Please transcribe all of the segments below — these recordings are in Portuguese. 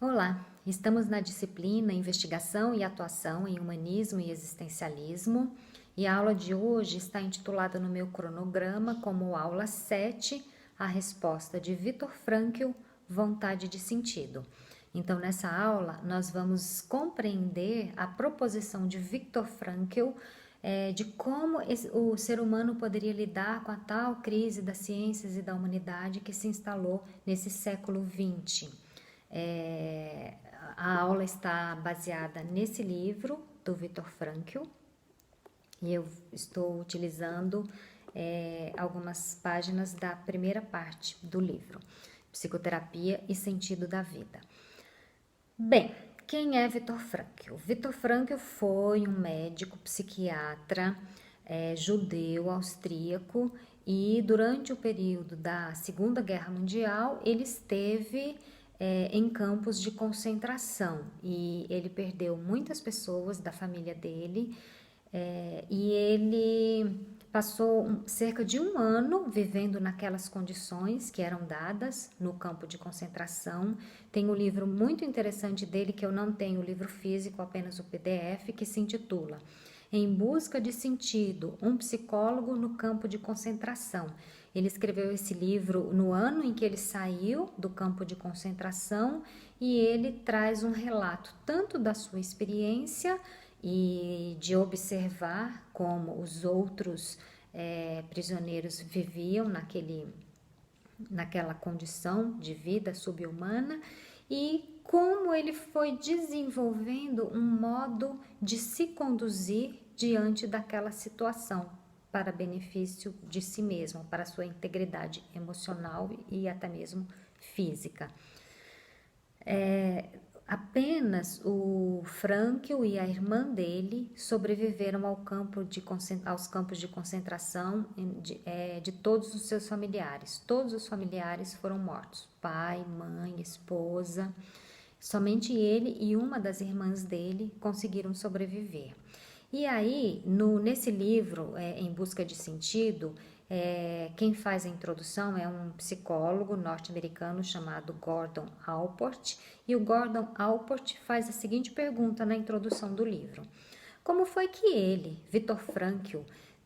Olá, estamos na disciplina Investigação e Atuação em Humanismo e Existencialismo e a aula de hoje está intitulada no meu cronograma como aula 7, a resposta de Viktor Frankl, Vontade de Sentido. Então, nessa aula, nós vamos compreender a proposição de Viktor Frankl de como o ser humano poderia lidar com a tal crise das ciências e da humanidade que se instalou nesse século XX. A aula está baseada nesse livro do Viktor Frankl e eu estou utilizando algumas páginas da primeira parte do livro, Psicoterapia e Sentido da Vida. Bem, quem é Viktor Frankl? Viktor Frankl foi um médico psiquiatra judeu austríaco e durante o período da Segunda Guerra Mundial ele esteve em campos de concentração e ele perdeu muitas pessoas da família dele e ele passou cerca de um ano vivendo naquelas condições que eram dadas no campo de concentração. Tem um livro muito interessante dele que eu não tenho o livro físico, apenas o PDF, que se intitula Em Busca de Sentido, um psicólogo no campo de concentração. Ele escreveu esse livro no ano em que ele saiu do campo de concentração e ele traz um relato tanto da sua experiência e de observar como os outros prisioneiros viviam naquela condição de vida subhumana e como ele foi desenvolvendo um modo de se conduzir diante daquela situação para benefício de si mesmo, para sua integridade emocional e até mesmo física. Apenas o Frankl e a irmã dele sobreviveram aos campos de concentração de todos os seus familiares. Todos os familiares foram mortos, pai, mãe, esposa. Somente ele e uma das irmãs dele conseguiram sobreviver. E aí, nesse livro, Em Busca de Sentido, quem faz a introdução é um psicólogo norte-americano chamado Gordon Allport, e o Gordon Allport faz a seguinte pergunta na introdução do livro: como foi que ele, Viktor Frankl,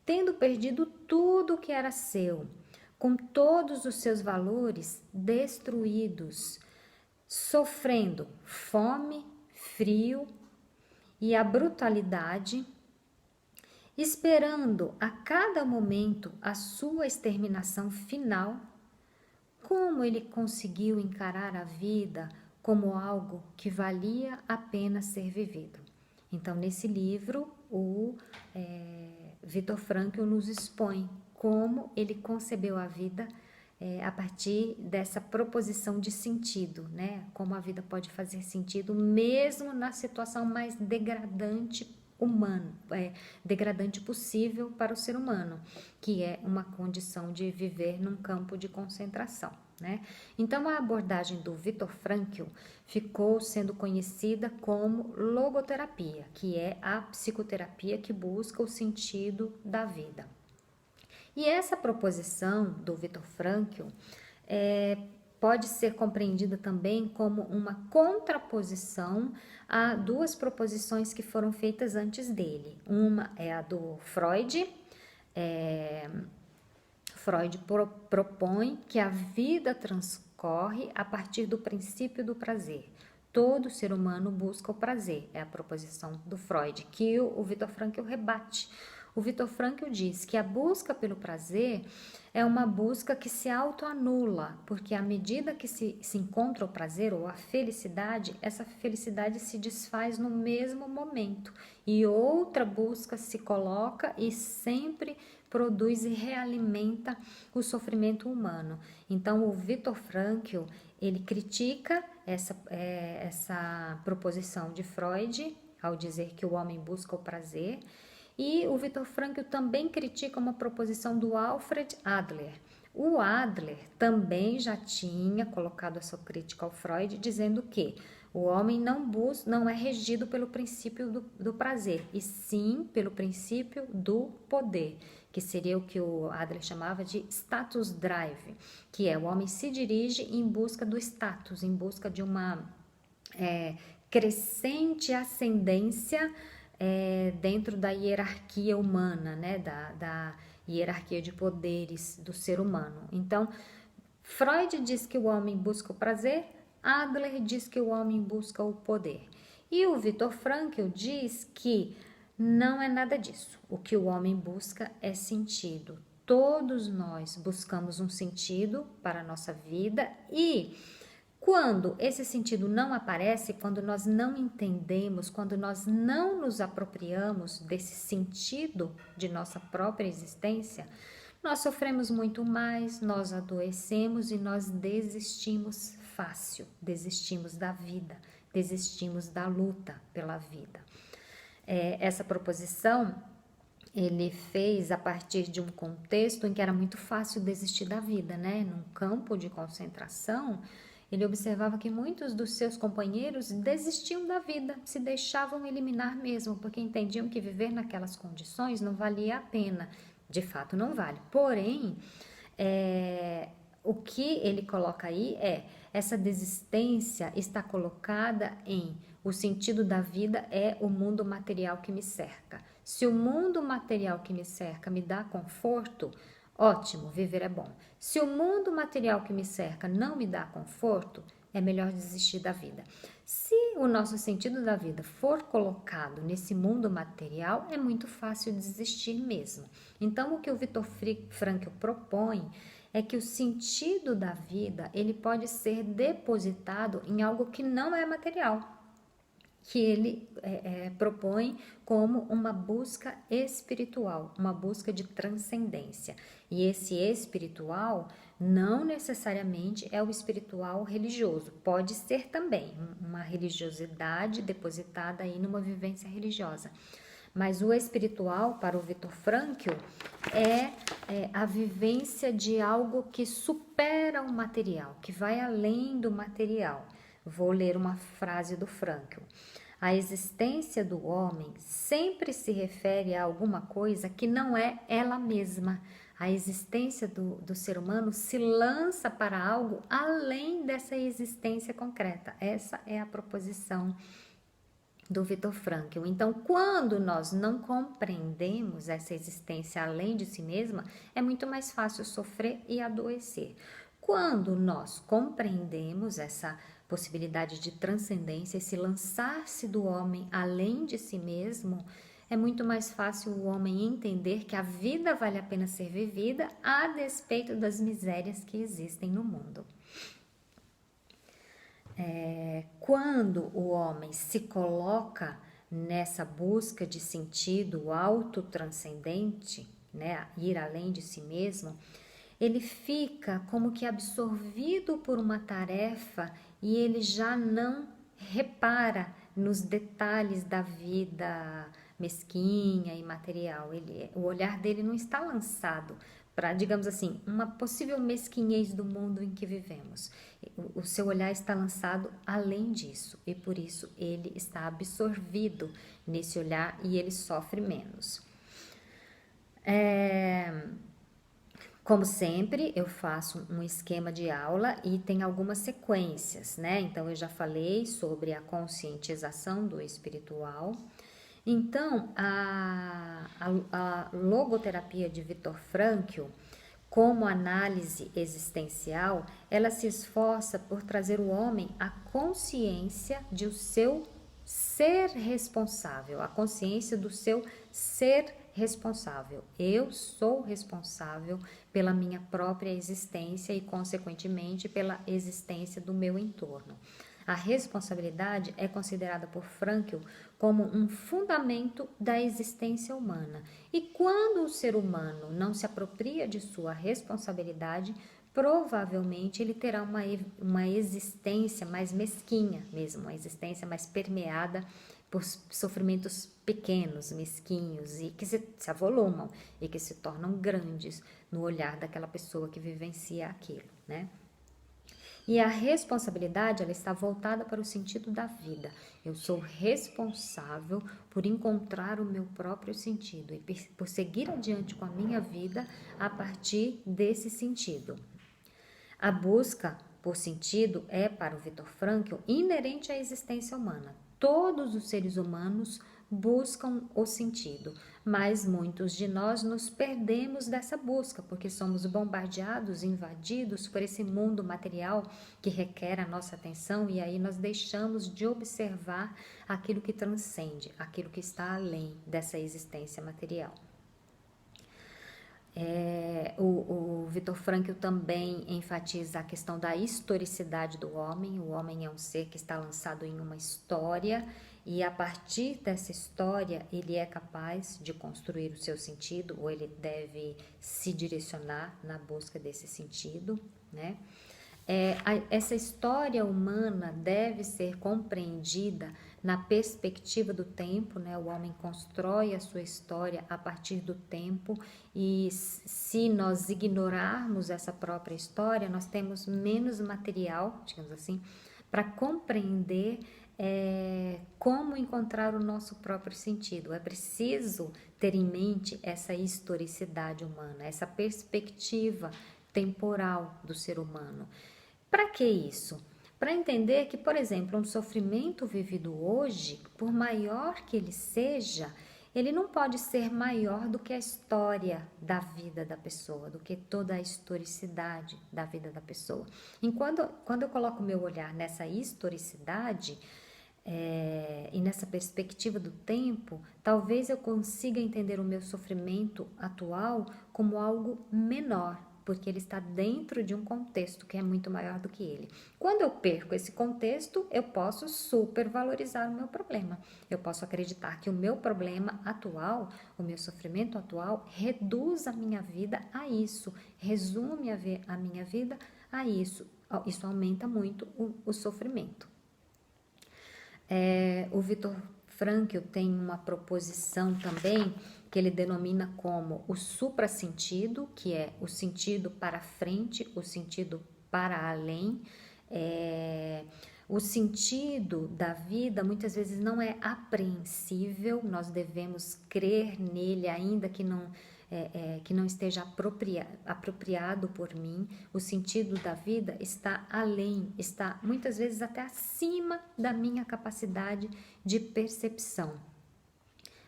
tendo perdido tudo o que era seu, com todos os seus valores destruídos, sofrendo fome, frio e a brutalidade, esperando a cada momento a sua exterminação final, como ele conseguiu encarar a vida como algo que valia a pena ser vivido? Então, nesse livro, o Viktor Frankl nos expõe como ele concebeu a vida a partir dessa proposição de sentido, né? Como a vida pode fazer sentido mesmo na situação mais degradante degradante possível para o ser humano, que é uma condição de viver num campo de concentração, né? Então, a abordagem do Viktor Frankl ficou sendo conhecida como logoterapia, que é a psicoterapia que busca o sentido da vida. E essa proposição do Viktor Frankl pode ser compreendida também como uma contraposição a duas proposições que foram feitas antes dele. Uma é a do Freud. Freud propõe que a vida transcorre a partir do princípio do prazer. Todo ser humano busca o prazer, é a proposição do Freud, que o Viktor Frankl rebate. O Viktor Frankl diz que a busca pelo prazer é uma busca que se autoanula, porque à medida que se encontra o prazer ou a felicidade, essa felicidade se desfaz no mesmo momento e outra busca se coloca e sempre produz e realimenta o sofrimento humano. Então, o Viktor Frankl, ele critica essa proposição de Freud ao dizer que o homem busca o prazer. E o Viktor Frankl também critica uma proposição do Alfred Adler. O Adler também já tinha colocado a sua crítica ao Freud, dizendo que o homem não é regido pelo princípio do prazer, e sim pelo princípio do poder, que seria o que o Adler chamava de status drive, que é o homem se dirige em busca do status, em busca de uma crescente ascendência dentro da hierarquia humana, né? Da hierarquia de poderes do ser humano. Então, Freud diz que o homem busca o prazer, Adler diz que o homem busca o poder. E o Viktor Frankl diz que não é nada disso. O que o homem busca é sentido. Todos nós buscamos um sentido para a nossa vida e quando esse sentido não aparece, quando nós não entendemos, quando nós não nos apropriamos desse sentido de nossa própria existência, nós sofremos muito mais, nós adoecemos e nós desistimos fácil, desistimos da vida, desistimos da luta pela vida. Essa proposição ele fez a partir de um contexto em que era muito fácil desistir da vida, né? Num campo de concentração, ele observava que muitos dos seus companheiros desistiam da vida, se deixavam eliminar mesmo, porque entendiam que viver naquelas condições não valia a pena. De fato, não vale. Porém, o que ele coloca aí essa desistência está colocada em o sentido da vida é o mundo material que me cerca. Se o mundo material que me cerca me dá conforto, ótimo, viver é bom. Se o mundo material que me cerca não me dá conforto, é melhor desistir da vida. Se o nosso sentido da vida for colocado nesse mundo material, é muito fácil desistir mesmo. Então, o que o Viktor Frankl propõe é que o sentido da vida ele pode ser depositado em algo que não é material, que ele propõe como uma busca espiritual, uma busca de transcendência. E esse espiritual não necessariamente é o espiritual religioso, pode ser também uma religiosidade depositada aí numa vivência religiosa. Mas o espiritual, para o Viktor Frankl, é a vivência de algo que supera o material, que vai além do material. Vou ler uma frase do Frankl. A existência do homem sempre se refere a alguma coisa que não é ela mesma. A existência do ser humano se lança para algo além dessa existência concreta. Essa é a proposição do Viktor Frankl. Então, quando nós não compreendemos essa existência além de si mesma, é muito mais fácil sofrer e adoecer. Quando nós compreendemos essa possibilidade de transcendência, esse lançar-se do homem além de si mesmo, é muito mais fácil o homem entender que a vida vale a pena ser vivida a despeito das misérias que existem no mundo. Quando o homem se coloca nessa busca de sentido autotranscendente, né, ir além de si mesmo, ele fica como que absorvido por uma tarefa e ele já não repara nos detalhes da vida mesquinha e material. O olhar dele não está lançado para, digamos assim, uma possível mesquinhez do mundo em que vivemos. O seu olhar está lançado além disso e por isso ele está absorvido nesse olhar e ele sofre menos. Como sempre, eu faço um esquema de aula e tem algumas sequências, né? Então, eu já falei sobre a conscientização do espiritual. Então, a logoterapia de Viktor Frankl, como análise existencial, ela se esforça por trazer o homem à consciência de o seu ser responsável, a consciência do seu ser responsável. Eu sou responsável pela minha própria existência e, consequentemente, pela existência do meu entorno. A responsabilidade é considerada por Frankl como um fundamento da existência humana. E quando o ser humano não se apropria de sua responsabilidade, provavelmente ele terá uma existência mais mesquinha mesmo, uma existência mais permeada por sofrimentos pequenos, mesquinhos e que se avolumam e que se tornam grandes no olhar daquela pessoa que vivencia aquilo, né? E a responsabilidade, ela está voltada para o sentido da vida. Eu sou responsável por encontrar o meu próprio sentido e por seguir adiante com a minha vida a partir desse sentido. A busca por sentido é, para o Viktor Frankl, inerente à existência humana. Todos os seres humanos buscam o sentido, mas muitos de nós nos perdemos dessa busca, porque somos bombardeados, invadidos por esse mundo material que requer a nossa atenção, e aí nós deixamos de observar aquilo que transcende, aquilo que está além dessa existência material. O Viktor Frankl também enfatiza a questão da historicidade do homem. O homem é um ser que está lançado em uma história, e a partir dessa história ele é capaz de construir o seu sentido, ou ele deve se direcionar na busca desse sentido, né? Essa história humana deve ser compreendida na perspectiva do tempo, né? O homem constrói a sua história a partir do tempo, e se nós ignorarmos essa própria história, nós temos menos material, digamos assim, para compreender como encontrar o nosso próprio sentido. É preciso ter em mente essa historicidade humana, essa perspectiva temporal do ser humano. Para que isso? Para entender que, por exemplo, um sofrimento vivido hoje, por maior que ele seja, ele não pode ser maior do que a história da vida da pessoa, do que toda a historicidade da vida da pessoa. Quando eu coloco meu olhar nessa historicidade, e nessa perspectiva do tempo, talvez eu consiga entender o meu sofrimento atual como algo menor, porque ele está dentro de um contexto que é muito maior do que ele. Quando eu perco esse contexto, eu posso supervalorizar o meu problema. Eu posso acreditar que o meu problema atual, o meu sofrimento atual, reduz a minha vida a isso, resume a minha vida a isso. Isso aumenta muito o sofrimento. O Viktor Frankl tem uma proposição também que ele denomina como o suprassentido, que é o sentido para frente, o sentido para além. O sentido da vida muitas vezes não é apreensível, nós devemos crer nele ainda que não esteja apropriado por mim. O sentido da vida está além, está muitas vezes até acima da minha capacidade de percepção.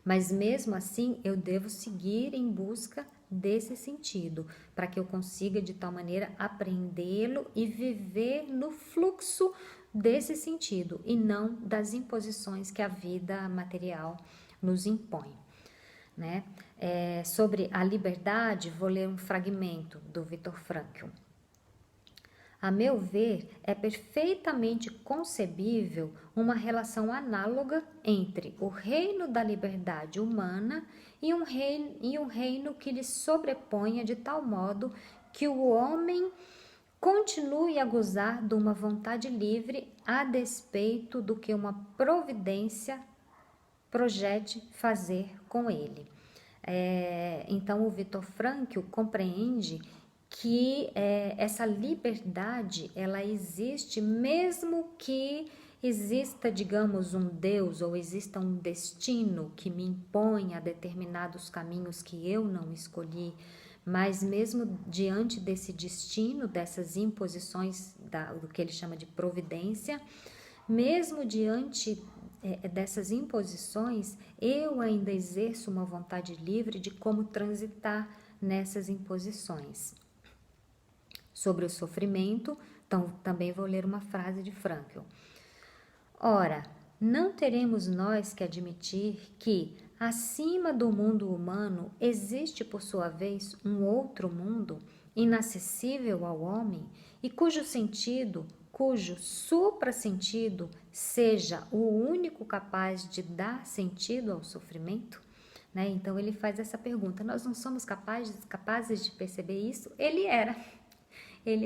Mas mesmo assim eu devo seguir em busca desse sentido, para que eu consiga de tal maneira apreendê-lo e viver no fluxo desse sentido, e não das imposições que a vida material nos impõe, né? Sobre a liberdade, vou ler um fragmento do Viktor Frankl. A meu ver, é perfeitamente concebível uma relação análoga entre o reino da liberdade humana e um reino que lhe sobreponha de tal modo que o homem continue a gozar de uma vontade livre a despeito do que uma providência projete fazer com ele. Então, o Viktor Frankl compreende que essa liberdade, ela existe mesmo que exista, digamos, um Deus, ou exista um destino que me imponha determinados caminhos que eu não escolhi. Mas mesmo diante desse destino, dessas imposições do que ele chama de providência, mesmo diante dessas imposições, eu ainda exerço uma vontade livre de como transitar nessas imposições. Sobre o sofrimento, então também vou ler uma frase de Frankl. Ora, não teremos nós que admitir que, acima do mundo humano, existe por sua vez um outro mundo, inacessível ao homem, e cujo suprassentido seja o único capaz de dar sentido ao sofrimento? Né? Então ele faz essa pergunta, nós não somos capazes de perceber isso? Ele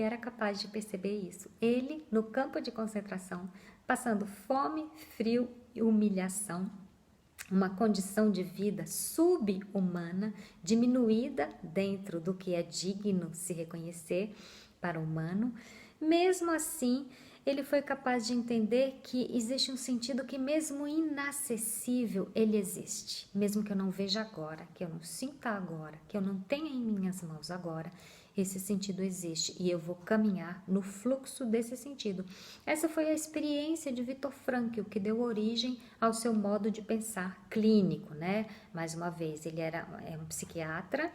era capaz de perceber isso. Ele, no campo de concentração, passando fome, frio e humilhação, uma condição de vida sub-humana, diminuída dentro do que é digno se reconhecer para o humano. Mesmo assim, ele foi capaz de entender que existe um sentido que, mesmo inacessível, ele existe. Mesmo que eu não veja agora, que eu não sinta agora, que eu não tenha em minhas mãos agora, esse sentido existe e eu vou caminhar no fluxo desse sentido. Essa foi a experiência de Viktor Frankl, que deu origem ao seu modo de pensar clínico, né? Mais uma vez, ele era um psiquiatra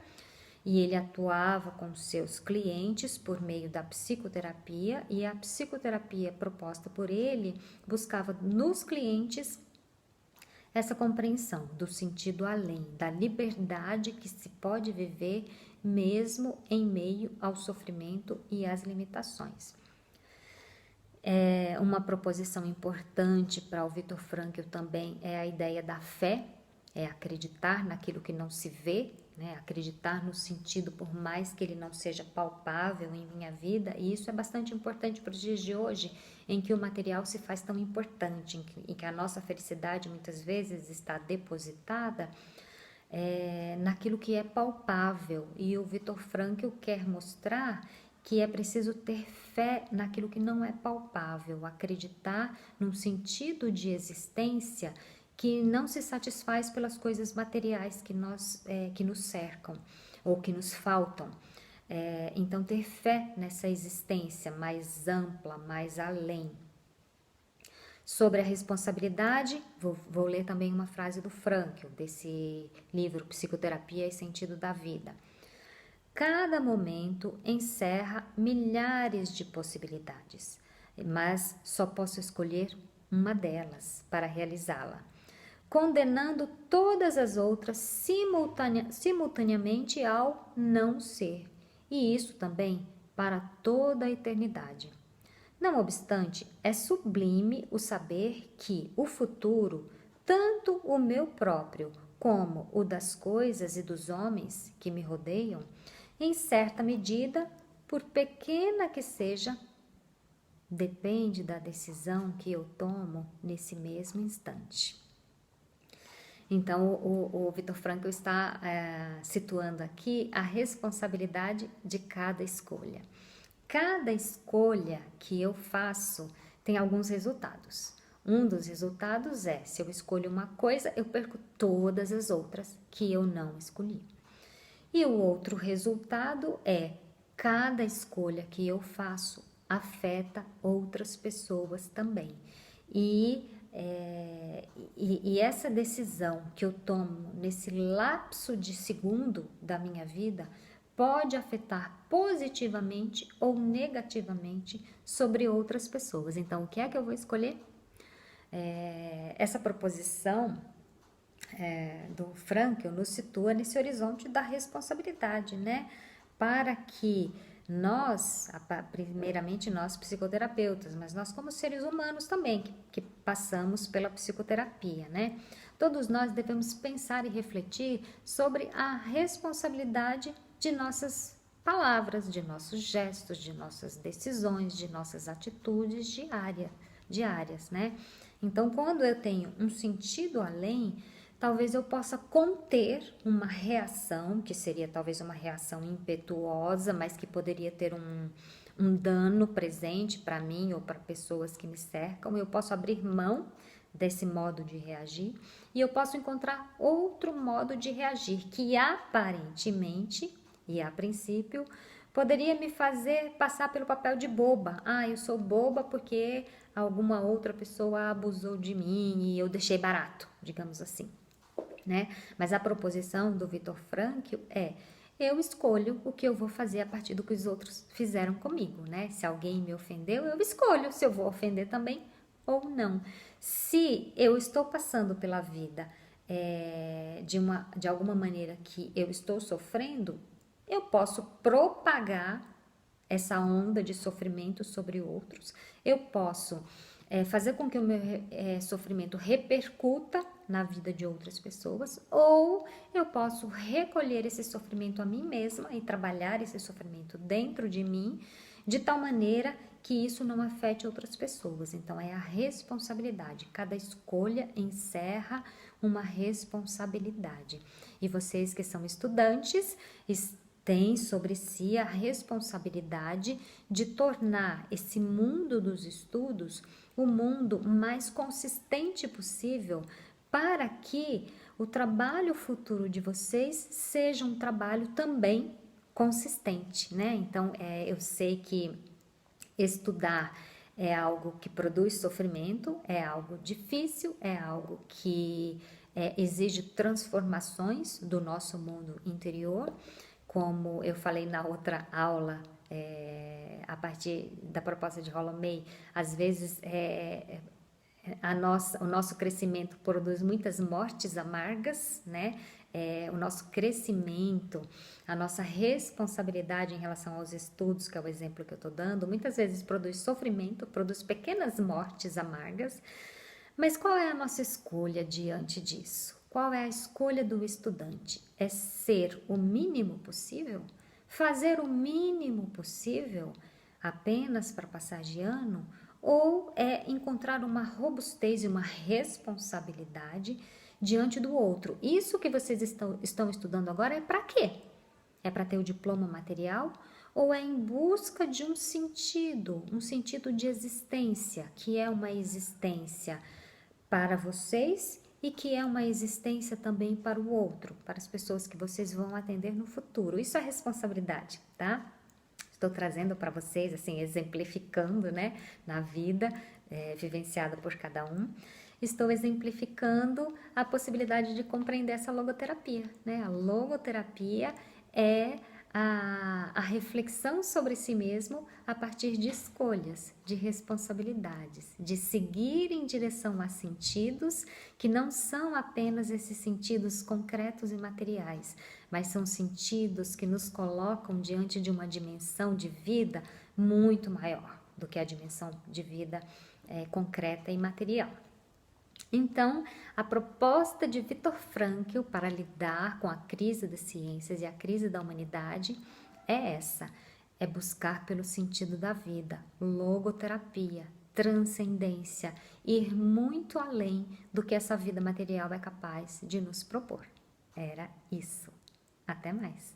e ele atuava com seus clientes por meio da psicoterapia, e a psicoterapia proposta por ele buscava nos clientes essa compreensão do sentido além, da liberdade que se pode viver mesmo em meio ao sofrimento e às limitações. Uma proposição importante para o Viktor Frankl também é a ideia da fé, é acreditar naquilo que não se vê, né? Acreditar no sentido, por mais que ele não seja palpável em minha vida, e isso é bastante importante para os dias de hoje, em que o material se faz tão importante, em que a nossa felicidade muitas vezes está depositada naquilo que é palpável, e o Viktor Frankl quer mostrar que é preciso ter fé naquilo que não é palpável, acreditar num sentido de existência que não se satisfaz pelas coisas materiais que nos cercam ou que nos faltam. Então, ter fé nessa existência mais ampla, mais além. Sobre a responsabilidade, vou ler também uma frase do Frankl, desse livro Psicoterapia e Sentido da Vida. Cada momento encerra milhares de possibilidades, mas só posso escolher uma delas para realizá-la, condenando todas as outras simultaneamente ao não ser, e isso também para toda a eternidade. Não obstante, é sublime o saber que o futuro, tanto o meu próprio como o das coisas e dos homens que me rodeiam, em certa medida, por pequena que seja, depende da decisão que eu tomo nesse mesmo instante. Então, o Viktor Frankl está situando aqui a responsabilidade de cada escolha. Cada escolha que eu faço tem alguns resultados. Um dos resultados é, se eu escolho uma coisa, eu perco todas as outras que eu não escolhi. E o outro resultado é, cada escolha que eu faço afeta outras pessoas também. E essa decisão que eu tomo nesse lapso de segundo da minha vida pode afetar positivamente ou negativamente sobre outras pessoas. Então, o que é que eu vou escolher? Essa proposição do Frankl nos situa nesse horizonte da responsabilidade, né? Para que nós, primeiramente nós psicoterapeutas, mas nós como seres humanos também, que passamos pela psicoterapia, né? Todos nós devemos pensar e refletir sobre a responsabilidade de nossas palavras, de nossos gestos, de nossas decisões, de nossas atitudes diárias, né? Então, quando eu tenho um sentido além, talvez eu possa conter uma reação, que seria talvez uma reação impetuosa, mas que poderia ter um dano presente para mim ou para pessoas que me cercam. Eu posso abrir mão desse modo de reagir e eu posso encontrar outro modo de reagir que aparentemente e a princípio poderia me fazer passar pelo papel de boba. Eu sou boba porque alguma outra pessoa abusou de mim e eu deixei barato, digamos assim. Né? Mas a proposição do Viktor Frankl eu escolho o que eu vou fazer a partir do que os outros fizeram comigo, né? Se alguém me ofendeu, eu escolho se eu vou ofender também ou não. Se eu estou passando pela vida de alguma maneira que eu estou sofrendo, eu posso propagar essa onda de sofrimento sobre outros, eu posso fazer com que o meu sofrimento repercuta na vida de outras pessoas, ou eu posso recolher esse sofrimento a mim mesma e trabalhar esse sofrimento dentro de mim, de tal maneira que isso não afete outras pessoas. Então, é a responsabilidade. Cada escolha encerra uma responsabilidade. E vocês que são estudantes, têm sobre si a responsabilidade de tornar esse mundo dos estudos o mundo mais consistente possível para que o trabalho futuro de vocês seja um trabalho também consistente, né? Então, eu sei que estudar é algo que produz sofrimento, é algo difícil, é algo que exige transformações do nosso mundo interior, como eu falei na outra aula, a partir da proposta de Rollo May, às vezes o nosso crescimento produz muitas mortes amargas, né? O nosso crescimento, a nossa responsabilidade em relação aos estudos, que é o exemplo que eu estou dando, muitas vezes produz sofrimento, produz pequenas mortes amargas, mas qual é a nossa escolha diante disso? Qual é a escolha do estudante? É ser o mínimo possível? Fazer o mínimo possível apenas para passar de ano? Ou é encontrar uma robustez e uma responsabilidade diante do outro? Isso que vocês estão estudando agora é para quê? É para ter o diploma material? Ou é em busca de um sentido de existência, que é uma existência para vocês e que é uma existência também para o outro, para as pessoas que vocês vão atender no futuro? Isso é responsabilidade, tá? Estou trazendo para vocês, assim, exemplificando, né, na vida vivenciada por cada um. Estou exemplificando a possibilidade de compreender essa logoterapia, né? A logoterapia é a reflexão sobre si mesmo a partir de escolhas, de responsabilidades, de seguir em direção a sentidos que não são apenas esses sentidos concretos e materiais, mas são sentidos que nos colocam diante de uma dimensão de vida muito maior do que a dimensão de vida concreta e material. Então, a proposta de Viktor Frankl para lidar com a crise das ciências e a crise da humanidade é essa: é buscar pelo sentido da vida, logoterapia, transcendência, ir muito além do que essa vida material é capaz de nos propor. Era isso. Até mais.